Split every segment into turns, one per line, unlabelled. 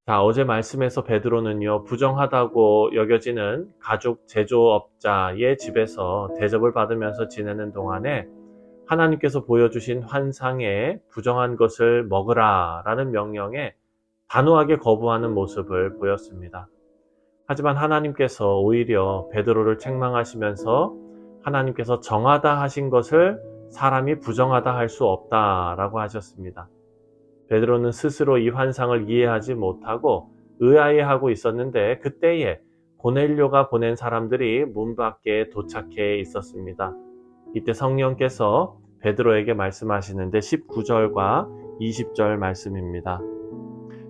자, 어제 말씀에서 베드로는요, 부정하다고 여겨지는 가죽 제조업자의 집에서 대접을 받으면서 지내는 동안에 하나님께서 보여주신 환상에 부정한 것을 먹으라 라는 명령에 단호하게 거부하는 모습을 보였습니다. 하지만 하나님께서 오히려 베드로를 책망하시면서 하나님께서 정하다 하신 것을 사람이 부정하다 할 수 없다라고 하셨습니다. 베드로는 스스로 이 환상을 이해하지 못하고 의아해하고 있었는데 그때에 고넬료가 보낸 사람들이 문 밖에 도착해 있었습니다. 이때 성령께서 베드로에게 말씀하시는데 19절과 20절 말씀입니다.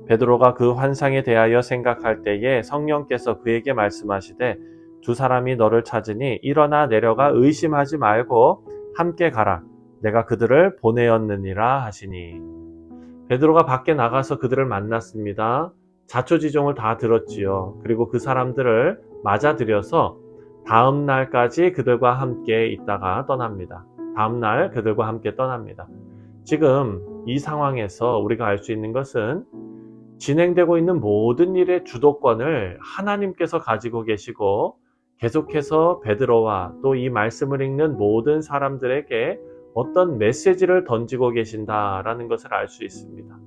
베드로가 그 환상에 대하여 생각할 때에 성령께서 그에게 말씀하시되 두 사람이 너를 찾으니 일어나 내려가 의심하지 말고 함께 가라. 내가 그들을 보내었느니라 하시니. 베드로가 밖에 나가서 그들을 만났습니다. 자초지종을 다 들었지요. 그리고 그 사람들을 맞아들여서 다음 날까지 그들과 함께 있다가 떠납니다. 다음 날 그들과 함께 떠납니다. 지금 이 상황에서 우리가 알 수 있는 것은 진행되고 있는 모든 일의 주도권을 하나님께서 가지고 계시고 계속해서 베드로와 또 이 말씀을 읽는 모든 사람들에게 어떤 메시지를 던지고 계신다라는 것을 알 수 있습니다.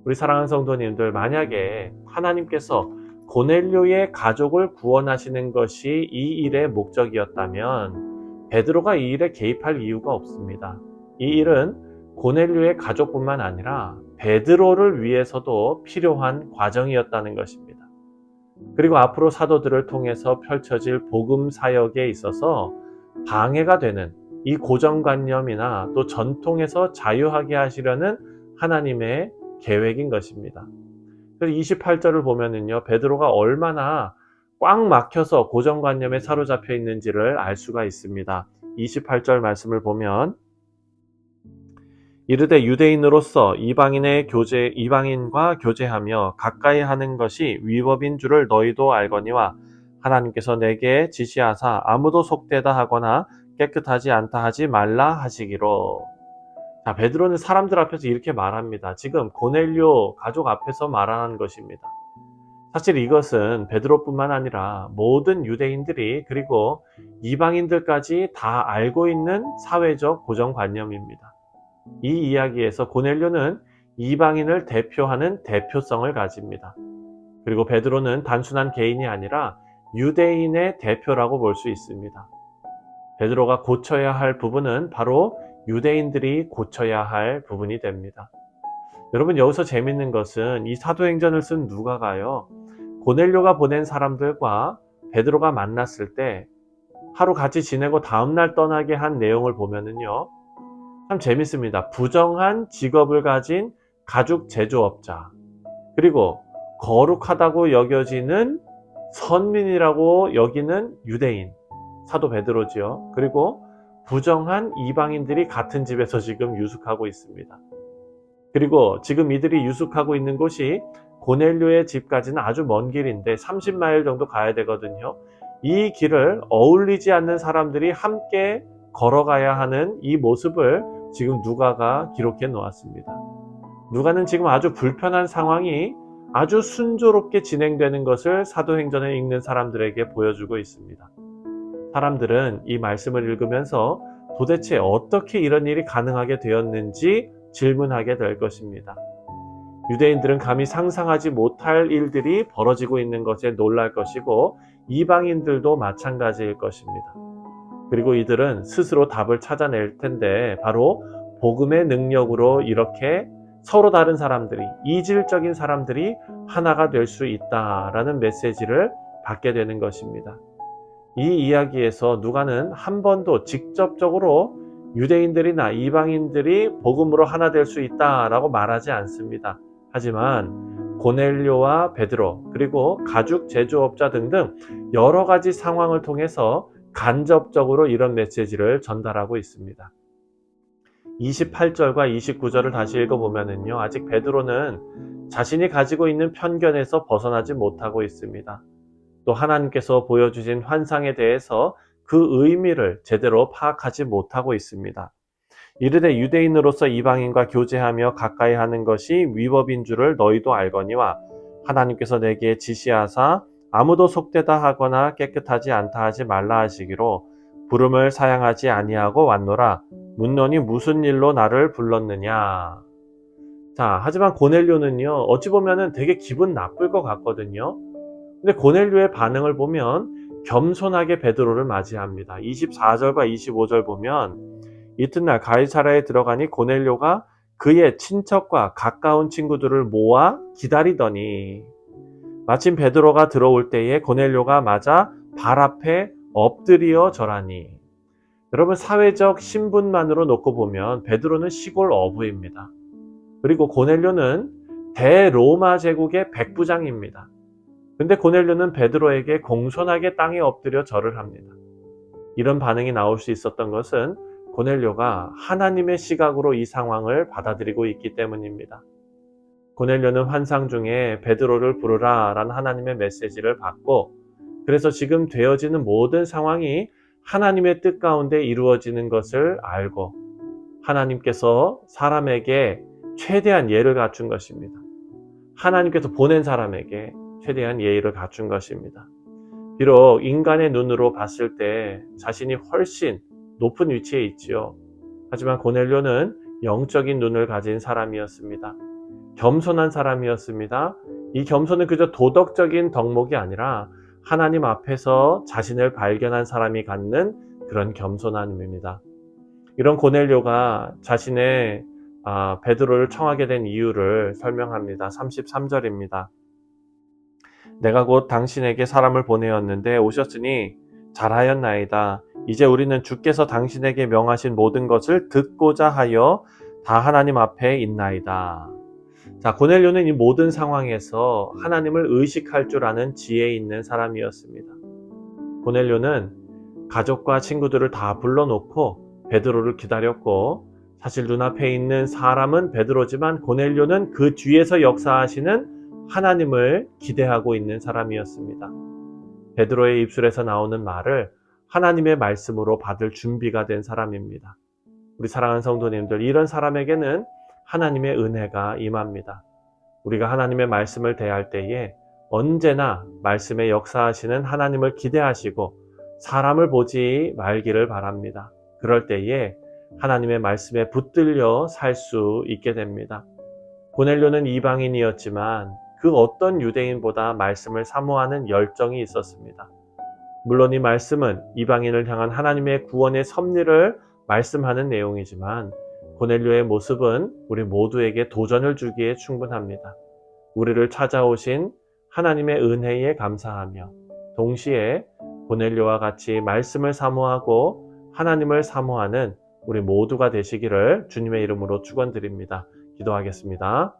우리 사랑하는 성도님들, 만약에 하나님께서 고넬료의 가족을 구원하시는 것이 이 일의 목적이었다면 베드로가 이 일에 개입할 이유가 없습니다. 이 일은 고넬료의 가족뿐만 아니라 베드로를 위해서도 필요한 과정이었다는 것입니다. 그리고 앞으로 사도들을 통해서 펼쳐질 복음 사역에 있어서 방해가 되는 이 고정관념이나 또 전통에서 자유하게 하시려는 하나님의 계획인 것입니다. 그래서 28절을 보면은요, 베드로가 얼마나 꽉 막혀서 고정관념에 사로잡혀 있는지를 알 수가 있습니다. 28절 말씀을 보면 이르되 유대인으로서 이방인과 교제하며 가까이 하는 것이 위법인 줄을 너희도 알거니와 하나님께서 내게 지시하사 아무도 속되다 하거나 깨끗하지 않다 하지 말라 하시기로. 자, 베드로는 사람들 앞에서 이렇게 말합니다. 지금 고넬료 가족 앞에서 말하는 것입니다. 사실 이것은 베드로뿐만 아니라 모든 유대인들이 그리고 이방인들까지 다 알고 있는 사회적 고정관념입니다. 이 이야기에서 고넬료는 이방인을 대표하는 대표성을 가집니다. 그리고 베드로는 단순한 개인이 아니라 유대인의 대표라고 볼 수 있습니다. 베드로가 고쳐야 할 부분은 바로 유대인들이 고쳐야 할 부분이 됩니다. 여러분, 여기서 재밌는 것은 이 사도행전을 쓴 누가가요, 고넬료가 보낸 사람들과 베드로가 만났을 때 하루 같이 지내고 다음날 떠나게 한 내용을 보면은요, 참 재밌습니다. 부정한 직업을 가진 가죽 제조업자, 그리고 거룩하다고 여겨지는 선민이라고 여기는 유대인, 사도 베드로지요. 그리고 부정한 이방인들이 같은 집에서 지금 유숙하고 있습니다. 그리고 지금 이들이 유숙하고 있는 곳이 고넬료의 집까지는 아주 먼 길인데 30마일 정도 가야 되거든요. 이 길을 어울리지 않는 사람들이 함께 걸어가야 하는 이 모습을 지금 누가가 기록해 놓았습니다. 누가는 지금 아주 불편한 상황이 아주 순조롭게 진행되는 것을 사도행전을 읽는 사람들에게 보여주고 있습니다. 사람들은 이 말씀을 읽으면서 도대체 어떻게 이런 일이 가능하게 되었는지 질문하게 될 것입니다. 유대인들은 감히 상상하지 못할 일들이 벌어지고 있는 것에 놀랄 것이고 이방인들도 마찬가지일 것입니다. 그리고 이들은 스스로 답을 찾아낼 텐데 바로 복음의 능력으로 이렇게 서로 다른 사람들이, 이질적인 사람들이 하나가 될 수 있다라는 메시지를 받게 되는 것입니다. 이 이야기에서 누가는 한 번도 직접적으로 유대인들이나 이방인들이 복음으로 하나 될 수 있다라고 말하지 않습니다. 하지만 고넬료와 베드로, 그리고 가죽 제조업자 등등 여러 가지 상황을 통해서 간접적으로 이런 메시지를 전달하고 있습니다. 28절과 29절을 다시 읽어보면요, 아직 베드로는 자신이 가지고 있는 편견에서 벗어나지 못하고 있습니다. 또 하나님께서 보여주신 환상에 대해서 그 의미를 제대로 파악하지 못하고 있습니다. 이르되 유대인으로서 이방인과 교제하며 가까이 하는 것이 위법인 줄을 너희도 알거니와 하나님께서 내게 지시하사 아무도 속되다 하거나 깨끗하지 않다 하지 말라 하시기로 부름을 사양하지 아니하고 왔노라. 묻노니 무슨 일로 나를 불렀느냐. 자, 하지만 고넬료는요, 어찌 보면은 되게 기분 나쁠 것 같거든요. 근데 고넬료의 반응을 보면 겸손하게 베드로를 맞이합니다. 24절과 25절 보면 이튿날 가이사랴에 들어가니 고넬료가 그의 친척과 가까운 친구들을 모아 기다리더니 마침 베드로가 들어올 때에 고넬료가 맞아 발 앞에 엎드려 절하니. 여러분, 사회적 신분만으로 놓고 보면 베드로는 시골 어부입니다. 그리고 고넬료는 대로마 제국의 백부장입니다. 근데 고넬료는 베드로에게 공손하게 땅에 엎드려 절을 합니다. 이런 반응이 나올 수 있었던 것은 고넬료가 하나님의 시각으로 이 상황을 받아들이고 있기 때문입니다. 고넬료는 환상 중에 베드로를 부르라 라는 하나님의 메시지를 받고, 그래서 지금 되어지는 모든 상황이 하나님의 뜻 가운데 이루어지는 것을 알고 하나님께서 사람에게 최대한 예를 갖춘 것입니다. 하나님께서 보낸 사람에게 최대한 예의를 갖춘 것입니다. 비록 인간의 눈으로 봤을 때 자신이 훨씬 높은 위치에 있지요. 하지만 고넬료는 영적인 눈을 가진 사람이었습니다. 겸손한 사람이었습니다. 이 겸손은 그저 도덕적인 덕목이 아니라 하나님 앞에서 자신을 발견한 사람이 갖는 그런 겸손함입니다. 이런 고넬료가 자신의 베드로를 청하게 된 이유를 설명합니다. 33절입니다. 내가 곧 당신에게 사람을 보내었는데 오셨으니 잘하였나이다. 이제 우리는 주께서 당신에게 명하신 모든 것을 듣고자 하여 다 하나님 앞에 있나이다. 자, 고넬료는 이 모든 상황에서 하나님을 의식할 줄 아는 지혜 있는 사람이었습니다. 고넬료는 가족과 친구들을 다 불러놓고 베드로를 기다렸고, 사실 눈앞에 있는 사람은 베드로지만 고넬료는 그 뒤에서 역사하시는 하나님을 기대하고 있는 사람이었습니다. 베드로의 입술에서 나오는 말을 하나님의 말씀으로 받을 준비가 된 사람입니다. 우리 사랑하는 성도님들, 이런 사람에게는 하나님의 은혜가 임합니다. 우리가 하나님의 말씀을 대할 때에 언제나 말씀에 역사하시는 하나님을 기대하시고 사람을 보지 말기를 바랍니다. 그럴 때에 하나님의 말씀에 붙들려 살 수 있게 됩니다. 고넬료는 이방인이었지만 그 어떤 유대인보다 말씀을 사모하는 열정이 있었습니다. 물론 이 말씀은 이방인을 향한 하나님의 구원의 섭리를 말씀하는 내용이지만 고넬료의 모습은 우리 모두에게 도전을 주기에 충분합니다. 우리를 찾아오신 하나님의 은혜에 감사하며 동시에 고넬료와 같이 말씀을 사모하고 하나님을 사모하는 우리 모두가 되시기를 주님의 이름으로 축원드립니다. 기도하겠습니다.